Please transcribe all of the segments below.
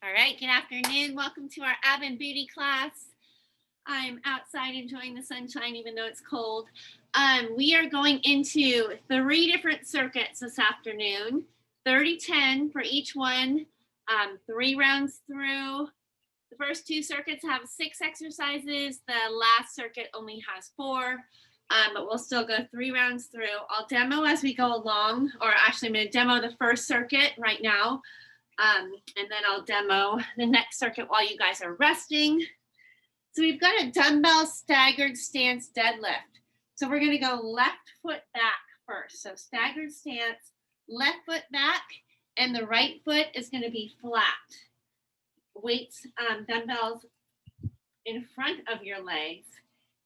All right, good afternoon. Welcome to our ab and booty class. I'm outside enjoying the sunshine even though it's cold. We are going into 3 different circuits this afternoon, 30-10 for each one, 3 rounds through. The first 2 circuits have 6 exercises. The last circuit only has 4, but we'll still go 3 rounds through. I'll demo as we go along, or actually I'm going to demo the first circuit right now. And then I'll demo the next circuit while you guys are resting. So we've got a dumbbell staggered stance deadlift. So we're gonna go left foot back first. So staggered stance, left foot back, and the right foot is gonna be flat. Weights, dumbbells in front of your legs.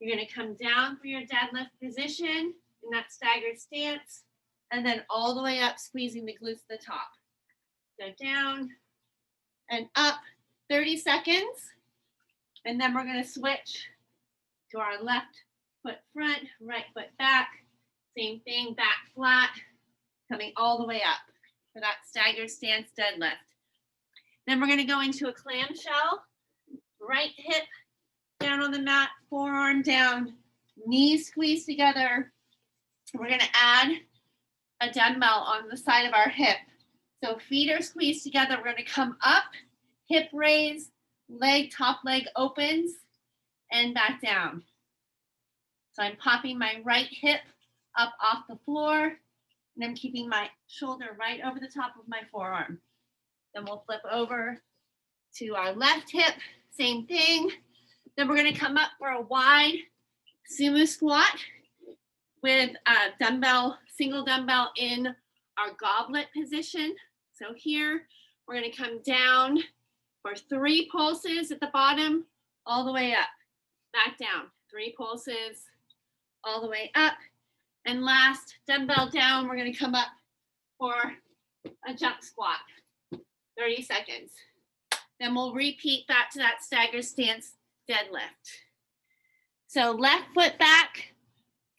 You're gonna come down for your deadlift position in that staggered stance, and then all the way up, squeezing the glutes to the top. Go down and up, 30 seconds. And then we're going to switch to our left foot front, right foot back. Same thing, back flat, coming all the way up for that staggered stance deadlift. Then we're going to go into a clamshell, right hip down on the mat, forearm down, knees squeezed together. We're going to add a dumbbell on the side of our hip. So feet are squeezed together. We're going to come up, hip raise, top leg opens, and back down. So I'm popping my right hip up off the floor, and I'm keeping my shoulder right over the top of my forearm. Then we'll flip over to our left hip, same thing. Then we're going to come up for a wide sumo squat with a dumbbell, single dumbbell in our goblet position. So here, we're going to come down for 3 pulses at the bottom, all the way up, back down. 3 pulses, all the way up. And last, dumbbell down, we're going to come up for a jump squat, 30 seconds. Then we'll repeat back to that staggered stance deadlift. So left foot back,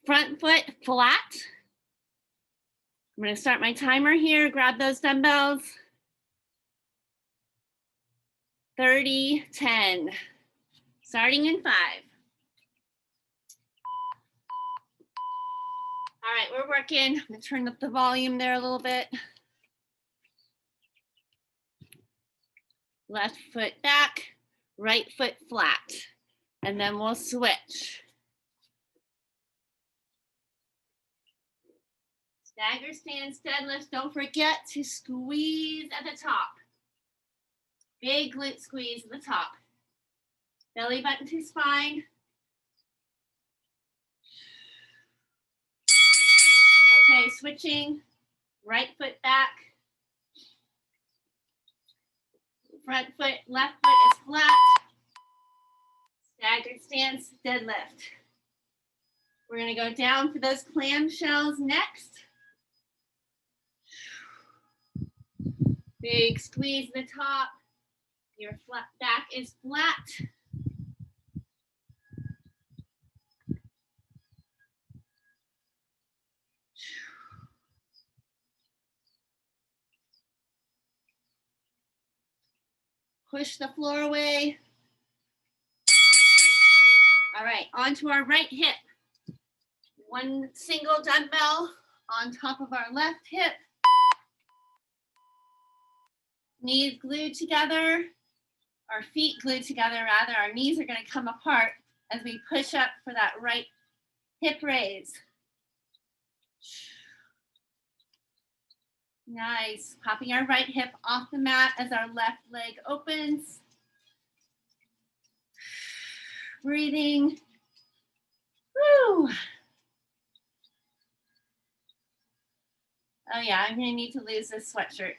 front foot flat. I'm going to start my timer here, grab those dumbbells. 30, 10, starting in 5. All right, we're working. I'm going to turn up the volume there a little bit. Left foot back, right foot flat, and then we'll switch. Stagger stance deadlift. Don't forget to squeeze at the top. Big glute squeeze at the top. Belly button to spine. Okay, switching. Right foot back. Front foot, left foot is flat. Staggered stance deadlift. We're going to go down for those clamshells next. Big squeeze at the top. Your flat back is flat. Push the floor away. All right, onto our right hip. 1 single dumbbell on top of our left hip. Knees glued together, our feet glued together rather. Our knees are going to come apart as we push up for that right hip raise. Nice. Popping our right hip off the mat as our left leg opens. Breathing. Woo. Oh yeah, I'm going to need to lose this sweatshirt.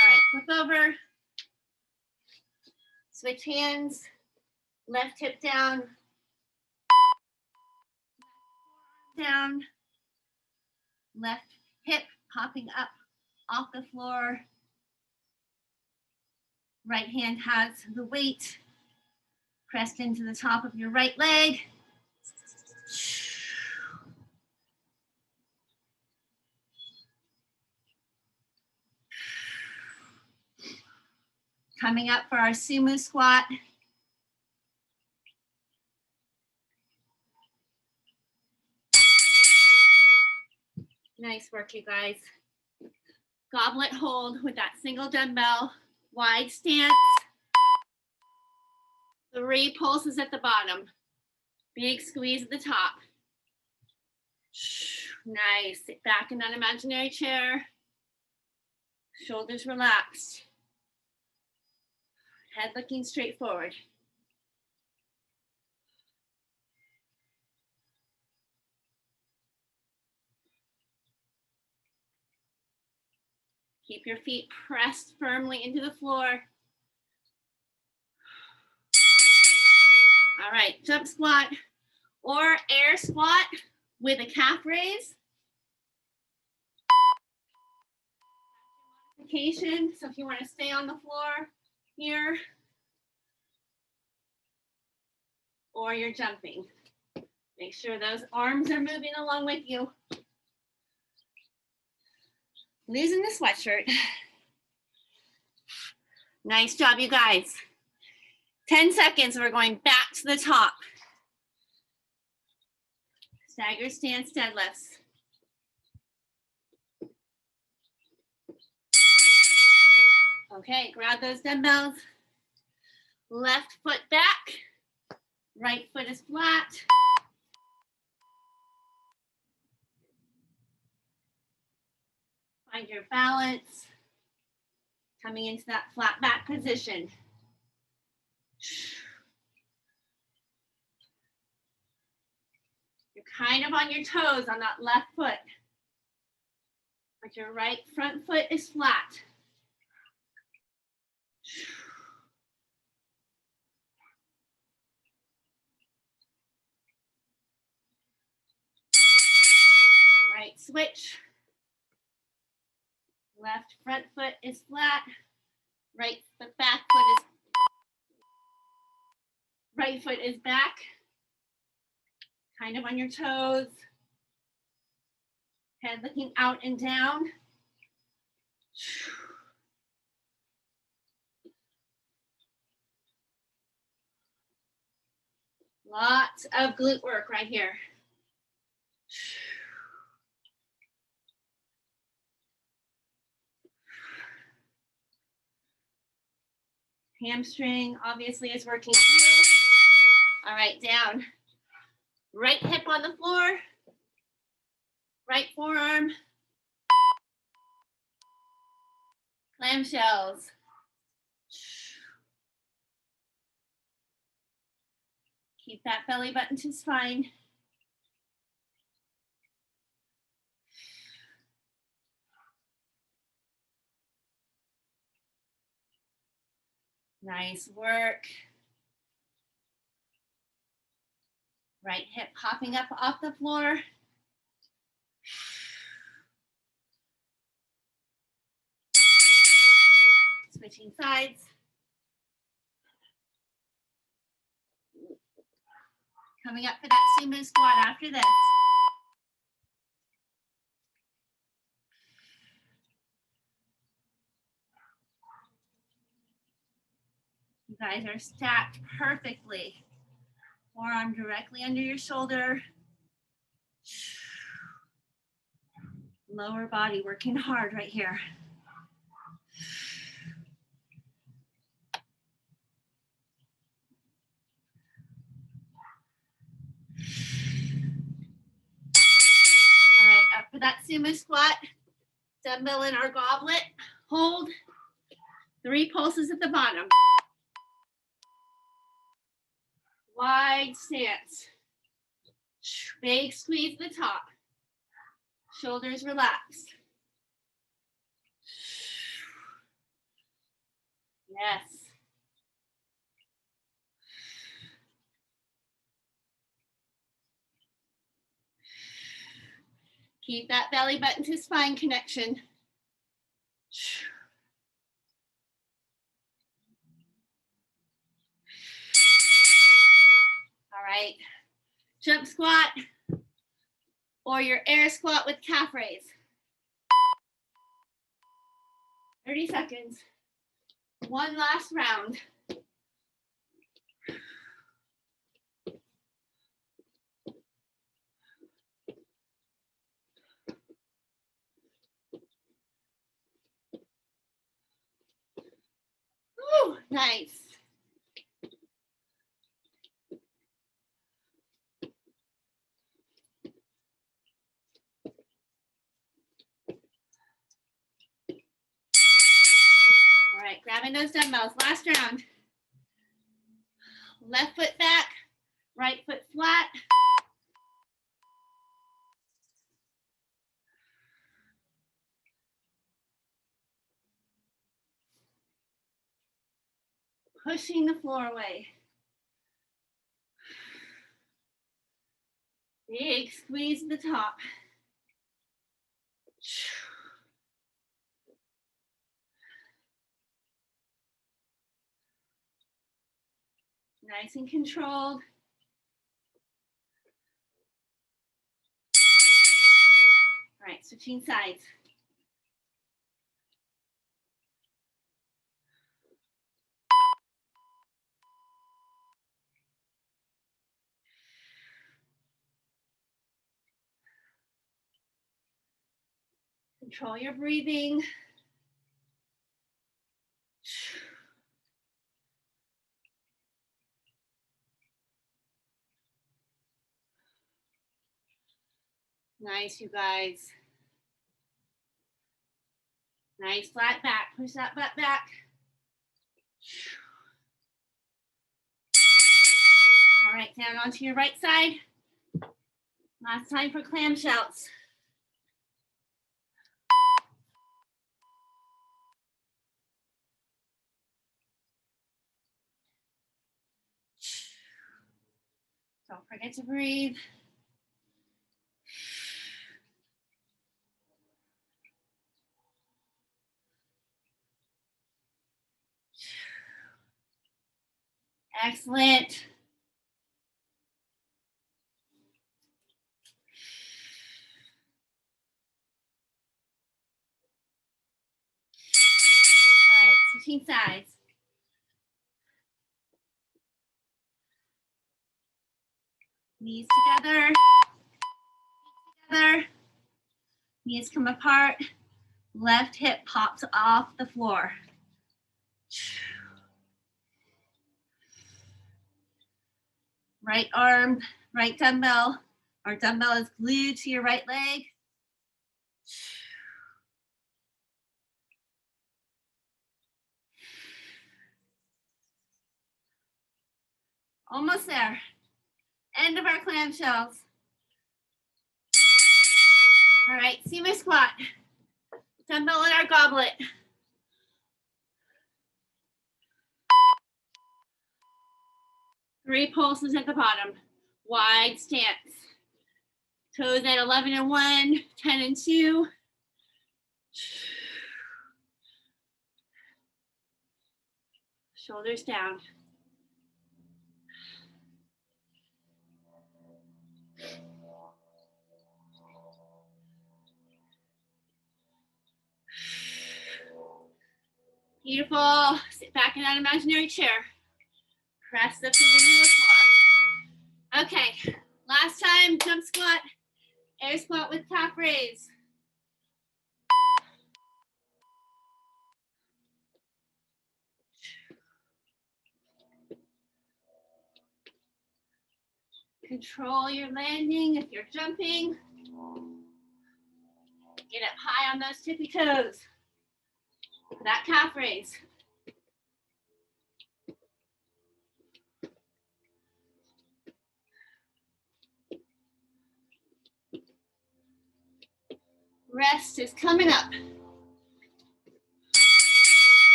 All right, flip over. Switch hands. Left hip down. Down. Left hip popping up off the floor. Right hand has the weight pressed into the top of your right leg. Coming up for our sumo squat. Nice work, you guys. Goblet hold with that single dumbbell, wide stance. 3 pulses at the bottom. Big squeeze at the top. Nice. Sit back in that imaginary chair. Shoulders relaxed. Head looking straight forward. Keep your feet pressed firmly into the floor. All right, jump squat or air squat with a calf raise. Modification. So if you want to stay on the floor here, or you're jumping, make sure those arms are moving along with you. Losing the sweatshirt. Nice job, you guys. 10 seconds, we're going back to the top. Stagger stance deadlifts. Okay, grab those dumbbells. Left foot back. Right foot is flat. Find your balance. Coming into that flat back position. You're kind of on your toes on that left foot, but your right front foot is flat. All right, switch. Left front foot is flat. Right foot is back. Kind of on your toes. Head looking out and down. Lots of glute work right here. Hamstring obviously is working too. All right, down. Right hip on the floor. Right forearm. Clamshells. Keep that belly button to spine. Nice work. Right hip popping up off the floor. Switching sides. Coming up for that sumo squat after this. You guys are stacked perfectly. Forearm directly under your shoulder. Lower body working hard right here. All right, up for that sumo squat. Dumbbell in our goblet. Hold. 3 pulses at the bottom. Wide stance. Big squeeze at the top. Shoulders relaxed. Yes. Keep that belly button to spine connection. All right, jump squat or your air squat with calf raise. 30 seconds. One last round. Woo, nice. All right, grabbing those dumbbells. Last round. Left foot back, right foot flat. Pushing the floor away. Big squeeze at the top. Nice and controlled. All right, switching sides. Control your breathing. Nice, you guys. Nice flat back. Push that butt back. All right, down onto your right side. Last time for clamshells. Don't forget to breathe. Excellent. All right, switching sides. Knees together. Together. Knees come apart. Left hip pops off the floor. Right arm, right dumbbell. Our dumbbell is glued to your right leg. Almost there. End of our clamshells. All right, sumo squat. Dumbbell in our goblet. Three pulses at the bottom. Wide stance. Toes at 11 and 1, 10 and 2. Shoulders down. Beautiful. Sit back in that imaginary chair. Press the feet into the floor. Okay, last time, jump squat, air squat with calf raise. Control your landing if you're jumping. Get up high on those tippy toes. That calf raise. Rest is coming up.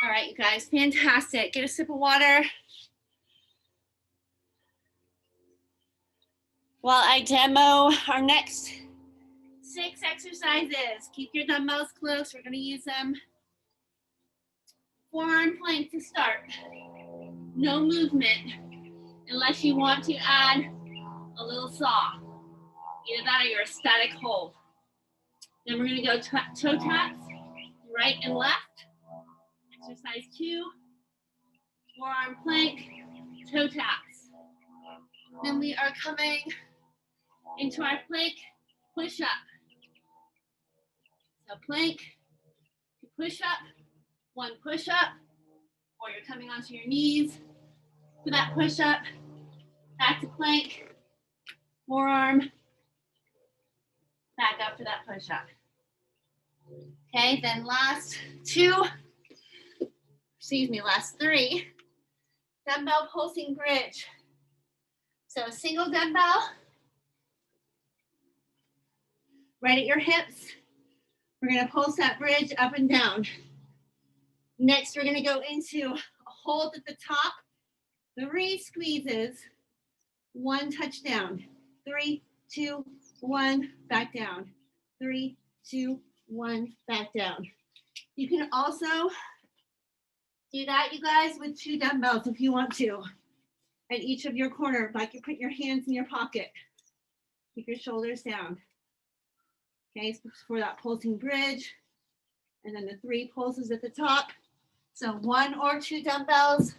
All right, you guys, fantastic. Get a sip of water. While I demo our next 6 exercises. Keep your dumbbells close. We're gonna use them. Forearm plank to start. No movement unless you want to add a little saw. Either that or your static hold. Then we're gonna go toe taps, right and left. Exercise 2, forearm plank, toe taps. Then we are coming into our plank push-up. So plank to push-up, one push-up, or you're coming onto your knees for that push-up, back to plank, forearm, back up for that push-up. Okay, then last three, dumbbell pulsing bridge. So a single dumbbell, right at your hips. We're gonna pulse that bridge up and down. Next, we're gonna go into a hold at the top, 3 squeezes, 1 touchdown. 3, 2, 1, back down. 3, 2, 1, back down. You can also do that, you guys, with 2 dumbbells if you want to. At each of your corner, like you put your hands in your pocket. Keep your shoulders down. Okay, so for that pulsing bridge. And then the 3 pulses at the top. So 1 or 2 dumbbells.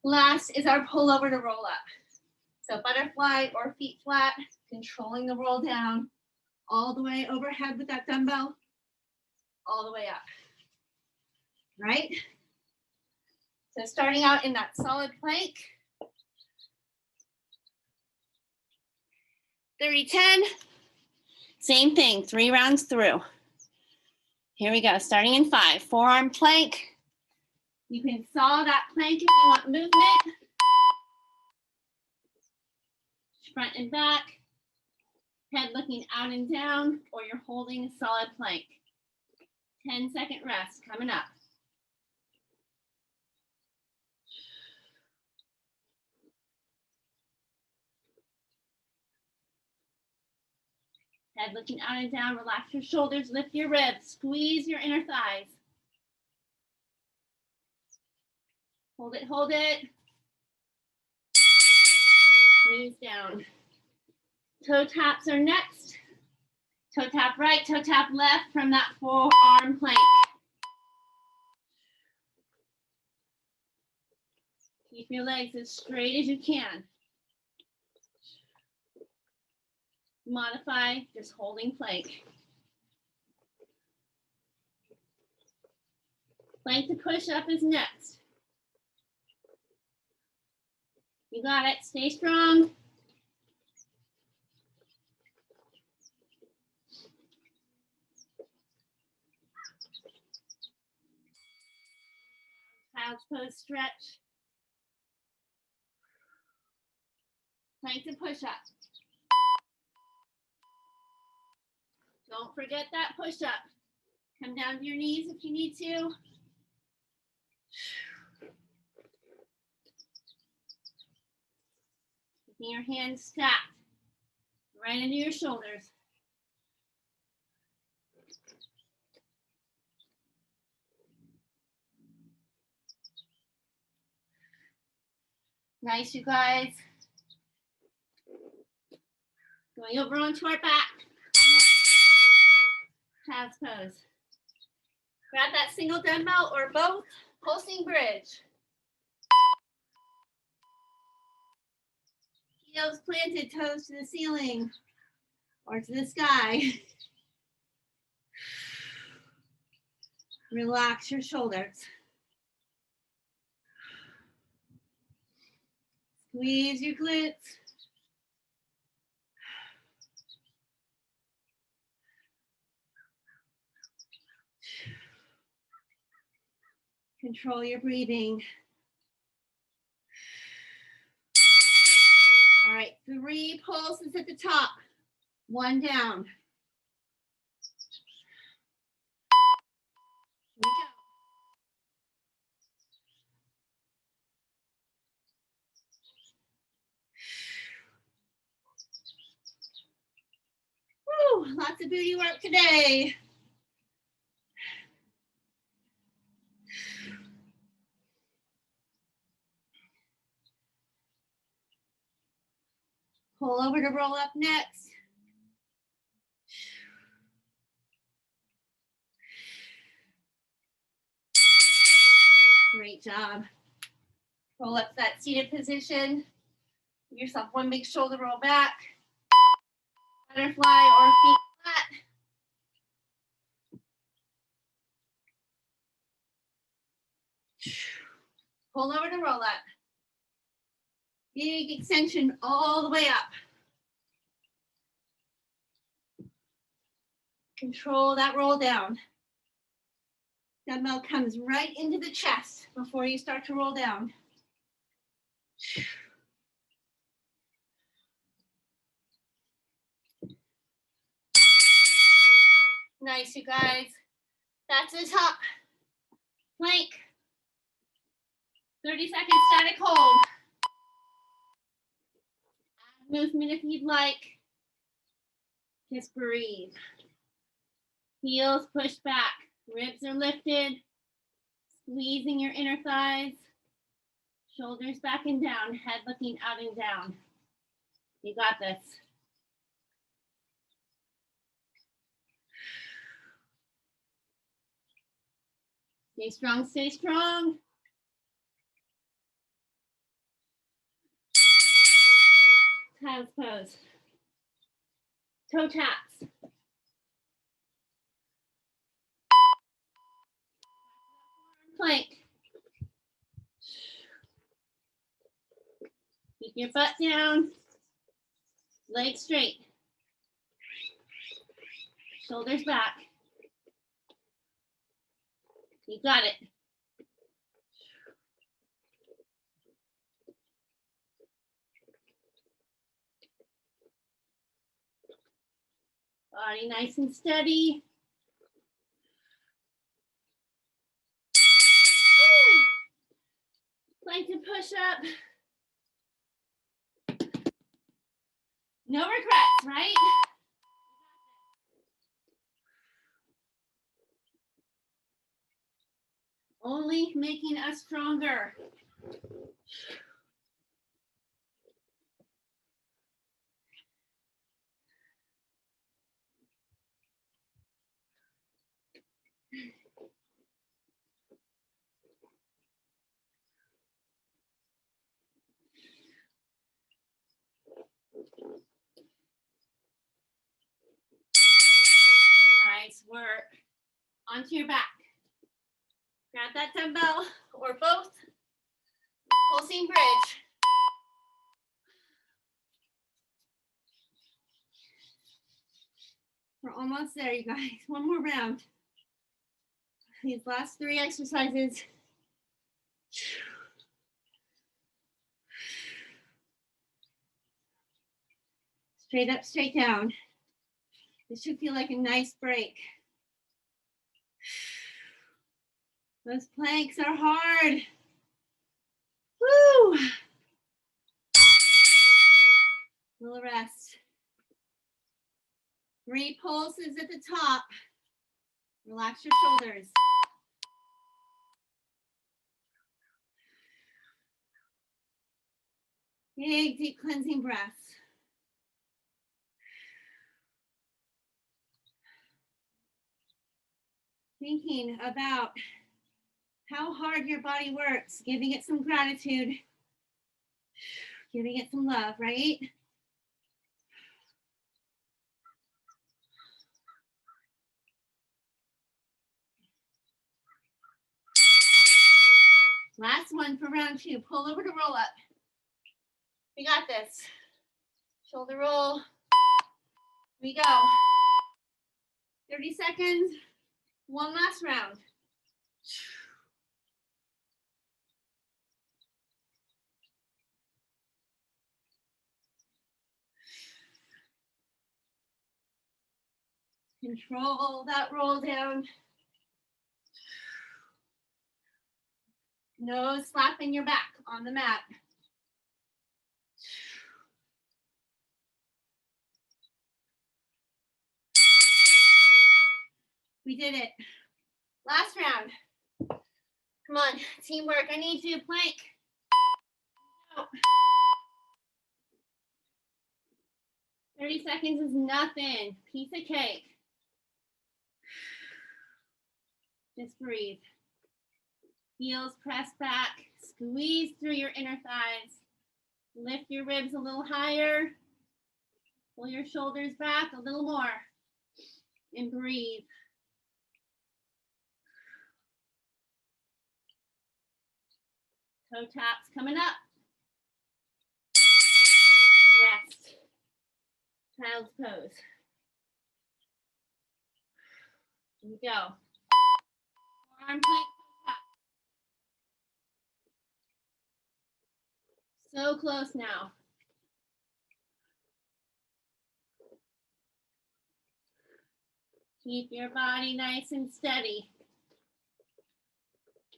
Last is our pullover to roll up. So butterfly or feet flat, controlling the roll down all the way overhead with that dumbbell, all the way up, right? So starting out in that solid plank. 30-10, same thing, 3 rounds through. Here we go, starting in 5, forearm plank. You can saw that plank if you want movement. Front and back, head looking out and down, or you're holding a solid plank. 10-second rest coming up. Head looking out and down, relax your shoulders, lift your ribs, squeeze your inner thighs. Hold it, hold it. Knees down. Toe taps are next. Toe tap right, toe tap left from that forearm plank. Keep your legs as straight as you can. Modify, just holding plank. Plank to push up is next. You got it, stay strong. Child's pose stretch. Plank to push up. Don't forget that push up. Come down to your knees if you need to. Keeping your hands stacked right into your shoulders. Nice, you guys. Going over onto our back. Child's pose. Grab that single dumbbell or both, pulsing bridge. Heels planted, toes to the ceiling or to the sky. Relax your shoulders. Squeeze your glutes. Control your breathing. All right, 3 pulses at the top, 1 down. Here we go. Woo, lots of booty work today. Pull over to roll up next. Great job. Roll up to that seated position. Give yourself one big shoulder roll back. Butterfly or feet flat. Pull over to roll up. Big extension all the way up. Control that roll down. Dumbbell comes right into the chest before you start to roll down. Nice, you guys. That's the top. Plank. 30 seconds static hold. Add movement if you'd like. Just breathe. Heels pushed back. Ribs are lifted. Squeezing your inner thighs. Shoulders back and down. Head looking out and down. You got this. Stay strong, stay strong. Child's pose. Toe taps. Plank. Keep your butt down. Legs straight. Shoulders back. You got it. Body nice and steady. Plank to push up. No regrets, right? Only making us stronger. Nice work. Onto your back. Grab that dumbbell or both. Pulsing bridge. We're almost there, you guys. One more round. These last 3 exercises. Straight up, straight down. This should feel like a nice break. Those planks are hard. Woo! Little rest. 3 pulses at the top. Relax your shoulders. Big, deep cleansing breaths. Thinking about how hard your body works, giving it some gratitude, giving it some love, right? Last one for round 2. Pull over to roll up. We got this. Shoulder roll. Here we go. 30 seconds. One last round. Control that roll down. No slapping your back on the mat. We did it. Last round. Come on, teamwork. I need you. Plank. Go. 30 seconds is nothing. Piece of cake. Just breathe. Heels press back, squeeze through your inner thighs. Lift your ribs a little higher. Pull your shoulders back a little more. And breathe. Toe taps coming up. Rest. Child's pose. Here we go. Arm plank. So close now. Keep your body nice and steady.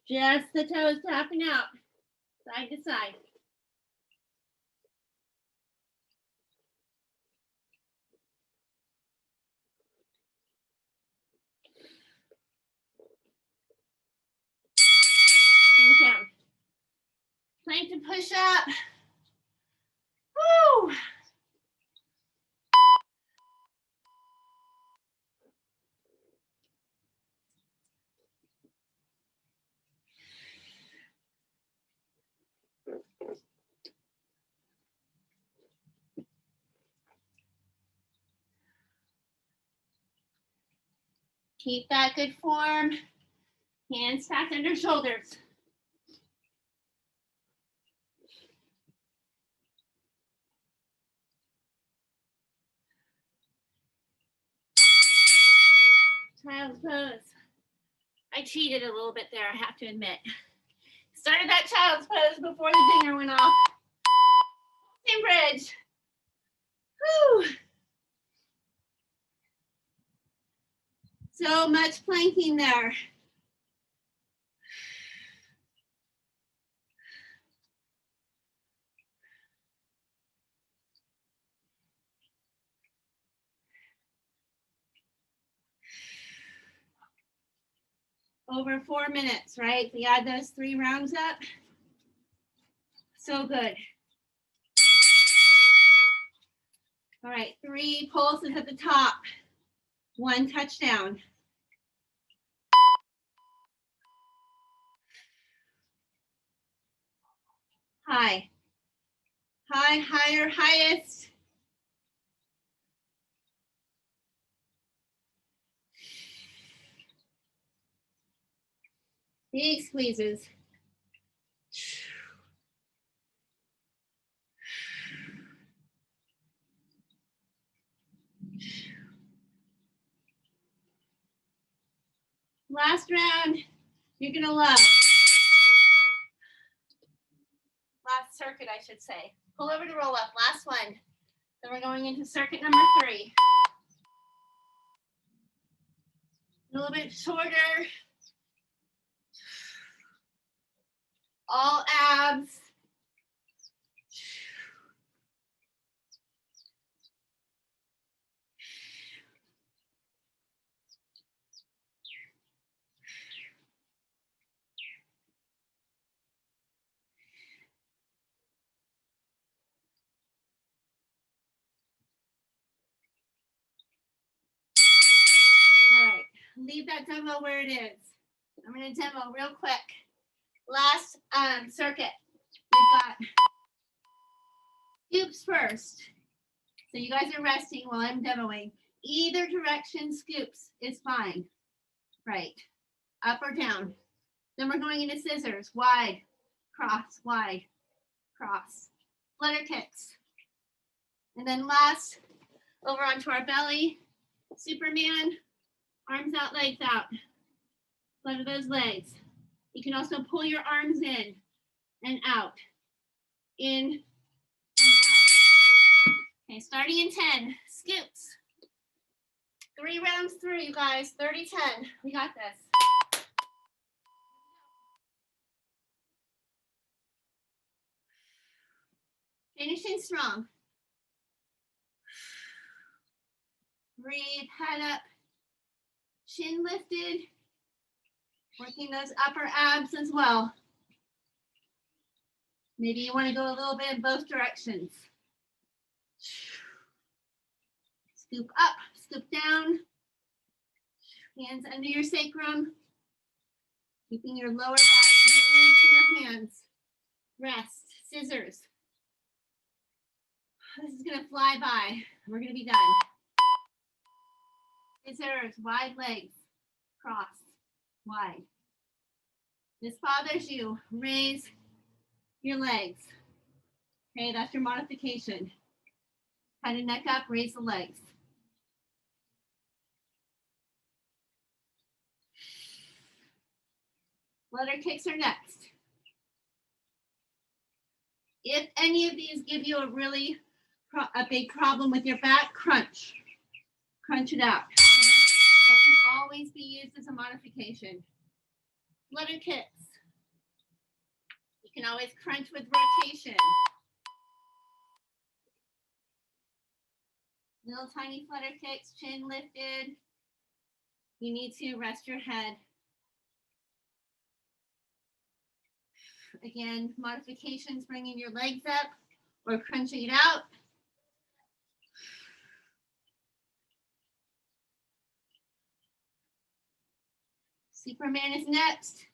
Just the toes tapping out, side to side. Bring it down. Plank to push up. Woo! Keep that good form. Hands stacked under shoulders. Child's pose. I cheated a little bit there, I have to admit. Started that child's pose before the dinger went off. Same bridge. Whew. So much planking there. Over 4 minutes, right? We add those 3 rounds up. So good. All right, 3 pulses at the top. 1 touchdown. High. High, higher, highest. Big squeezes. Last round, you're gonna love. Last circuit, I should say. Pull over to roll up, last one. Then we're going into circuit number 3. A little bit shorter. All abs. All right, leave that demo where it is. I'm gonna demo real quick. Last circuit, we've got scoops first. So you guys are resting while I'm demoing. Either direction scoops is fine. Right, up or down. Then we're going into scissors, wide, cross, wide, cross. Flutter kicks. And then last, over onto our belly, Superman, arms out, legs out. Flutter those legs. You can also pull your arms in and out. In and out. Okay, starting in 10, scoops. 3 rounds through, you guys, 30-10. We got this. Finishing strong. Breathe, head up, chin lifted. Working those upper abs as well. Maybe you want to go a little bit in both directions. Scoop up, scoop down. Hands under your sacrum. Keeping your lower back glued to your hands. Rest, scissors. This is gonna fly by. We're gonna be done. Scissors, wide legs, cross, wide. This bothers you, raise your legs. Okay, that's your modification. Kind of neck up, raise the legs. Flutter kicks are next. If any of these give you a big problem with your back, crunch. Crunch it out. Okay? That can always be used as a modification. Flutter kicks. You can always crunch with rotation. Little tiny flutter kicks, chin lifted. You need to rest your head. Again, modifications, bringing your legs up or crunching it out. Superman is next.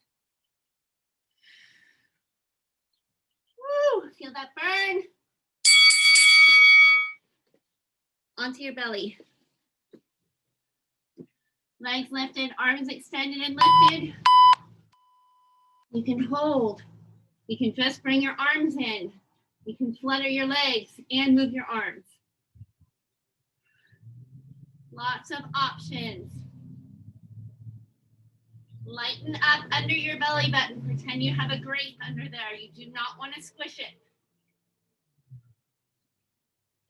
Woo, feel that burn. Onto your belly. Legs lifted, arms extended and lifted. You can hold. You can just bring your arms in. You can flutter your legs and move your arms. Lots of options. Lighten up under your belly button. Pretend you have a grape under there. You do not want to squish it.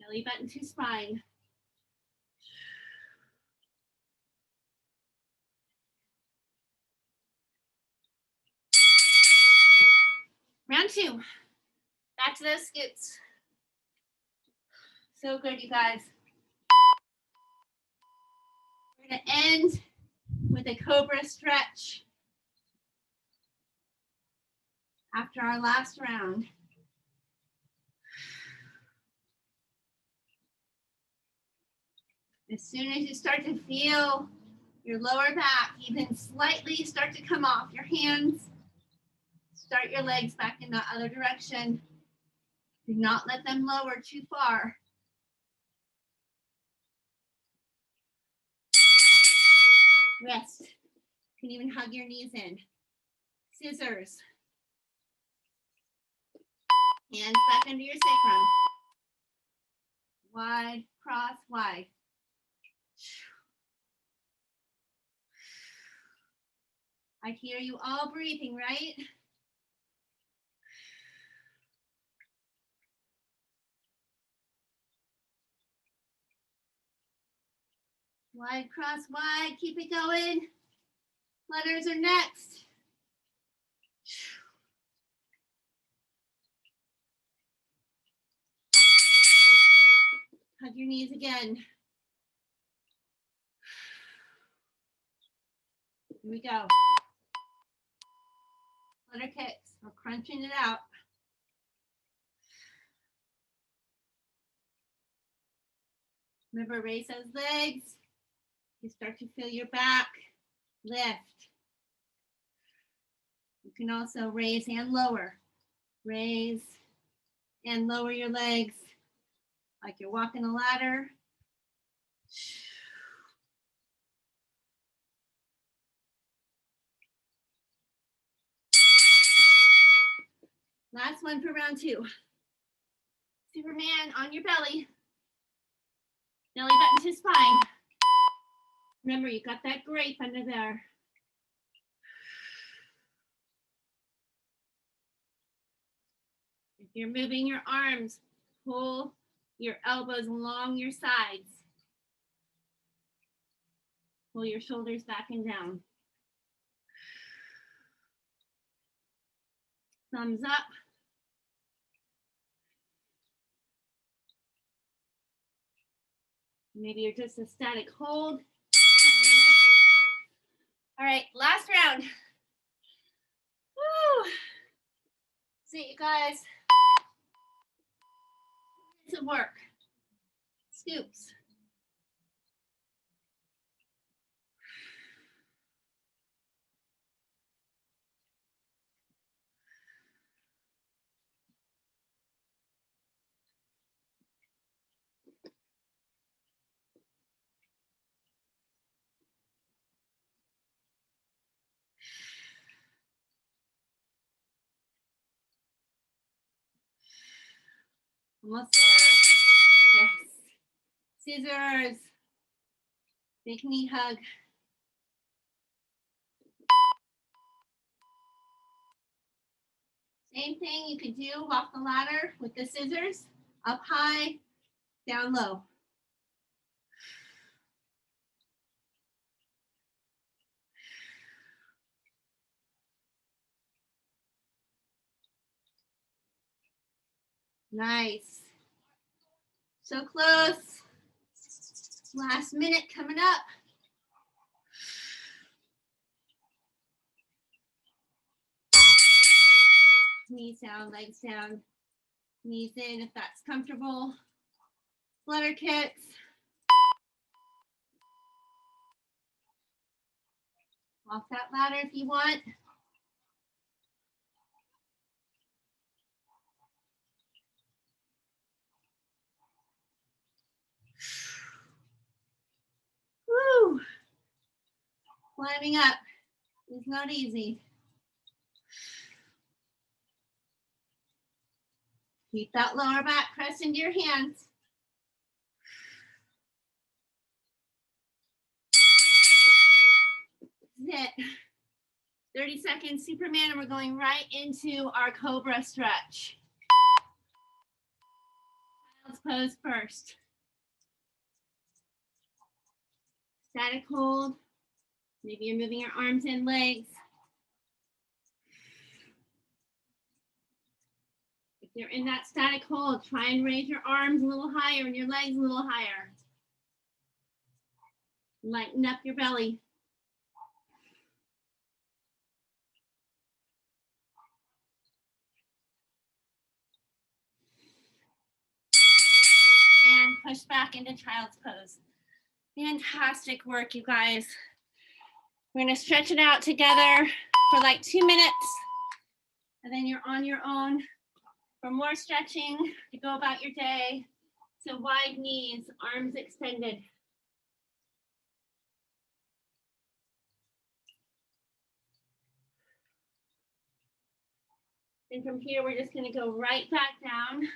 Belly button to spine. Round two. Back to those scoots. So good, you guys. We're going to end with a cobra stretch after our last round. As soon as you start to feel your lower back even slightly start to come off your hands, start your legs back in the other direction. Do not let them lower too far. Rest. You can even hug your knees in. Scissors. Hands back under your sacrum. Wide, cross, wide. I hear you all breathing, right? Wide, cross, wide. Keep it going. Flutters are next. Hug your knees again. Here we go. Flutter kicks. We're crunching it out. Remember, raise those legs. You start to feel your back lift. You can also raise and lower. Raise and lower your legs like you're walking a ladder. Last one for round two. Superman on your belly. Belly button to spine. Remember, you got that grape under there. If you're moving your arms, pull your elbows along your sides. Pull your shoulders back and down. Thumbs up. Maybe you're just a static hold. All right, last round. Woo! See you guys. To work. Scoops. Almost there. Yes. Scissors. Big knee hug. Same thing you could do, walk the ladder with the scissors, up high, down low. Nice. So close. Last minute coming up. Knees down, legs down, knees in if that's comfortable. Flutter kicks. Off that ladder if you want. Woo! Climbing up is not easy. Keep that lower back pressed into your hands. That's it. 30 seconds, Superman, and we're going right into our Cobra stretch. Child's pose first. Static hold. Maybe you're moving your arms and legs. If you're in that static hold, try and raise your arms a little higher and your legs a little higher. Lighten up your belly. And push back into child's pose. Fantastic work, you guys. We're gonna stretch it out together for like 2 minutes, and then you're on your own for more stretching to go about your day. So wide knees, arms extended. And from here, we're just gonna go right back down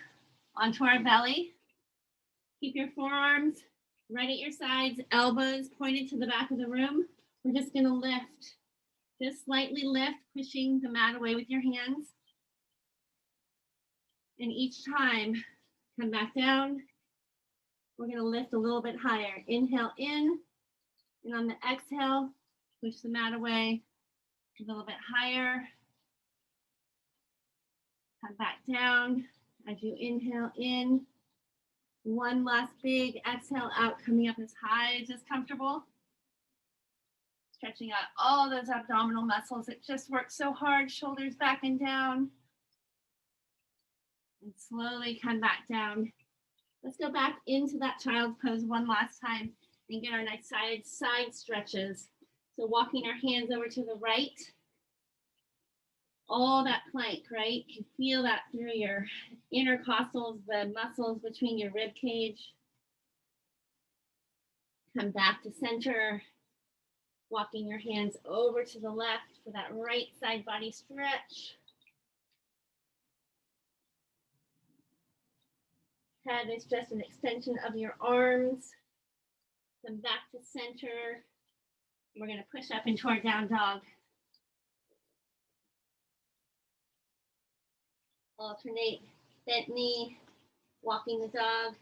onto our belly. Keep your forearms right at your sides, elbows pointed to the back of the room. We're just gonna lift, just slightly lift, pushing the mat away with your hands. And each time, come back down. We're gonna lift a little bit higher. Inhale in, and on the exhale, push the mat away a little bit higher. Come back down as you inhale in. One last big exhale out, coming up as high as is comfortable. Stretching out all those abdominal muscles. It just works so hard, shoulders back and down. And slowly come back down. Let's go back into that child's pose one last time and get our nice side stretches. So walking our hands over to the right. All that plank, right? You can feel that through your intercostals, the muscles between your rib cage. Come back to center. Walking your hands over to the left for that right side body stretch. Head is just an extension of your arms. Come back to center. We're going to push up into our down dog. Alternate bent knee, walking the dog,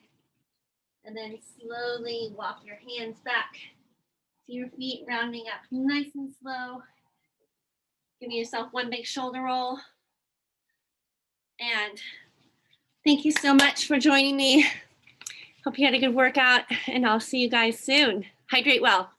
and then slowly walk your hands back to your feet, rounding up nice and slow. Giving yourself one big shoulder roll. And thank you so much for joining me. Hope you had a good workout, and I'll see you guys soon. Hydrate well.